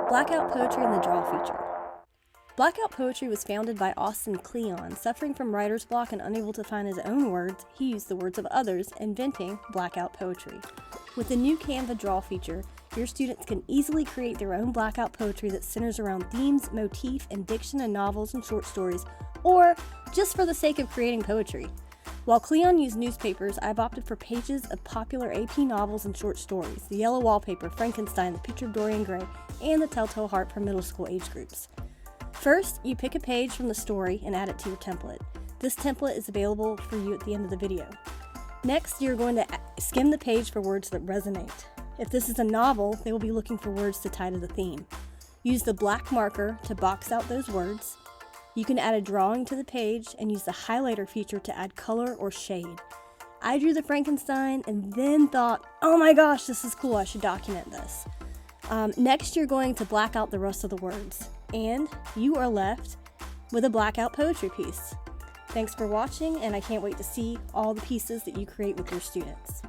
Blackout Poetry and the Draw feature. Blackout Poetry was founded by Austin Kleon. Suffering from writer's block and unable to find his own words, he used the words of others, inventing Blackout Poetry. With the new Canva Draw feature, your students can easily create their own blackout poetry that centers around themes, motif, and diction in novels and short stories, or just for the sake of creating poetry. While Kleon used newspapers, I've opted for pages of popular AP novels and short stories, The Yellow Wallpaper, Frankenstein, The Picture of Dorian Gray, and The Telltale Heart for middle school age groups. First, you pick a page from the story and add it to your template. This template is available for you at the end of the video. Next, you're going to skim the page for words that resonate. If this is a novel, they will be looking for words to tie to the theme. Use the black marker to box out those words. You can add a drawing to the page and use the highlighter feature to add color or shade. I drew the Frankenstein and then thought, oh my gosh, this is cool, I should document this. Next, you're going to black out the rest of the words, and you are left with a blackout poetry piece. Thanks for watching, and I can't wait to see all the pieces that you create with your students.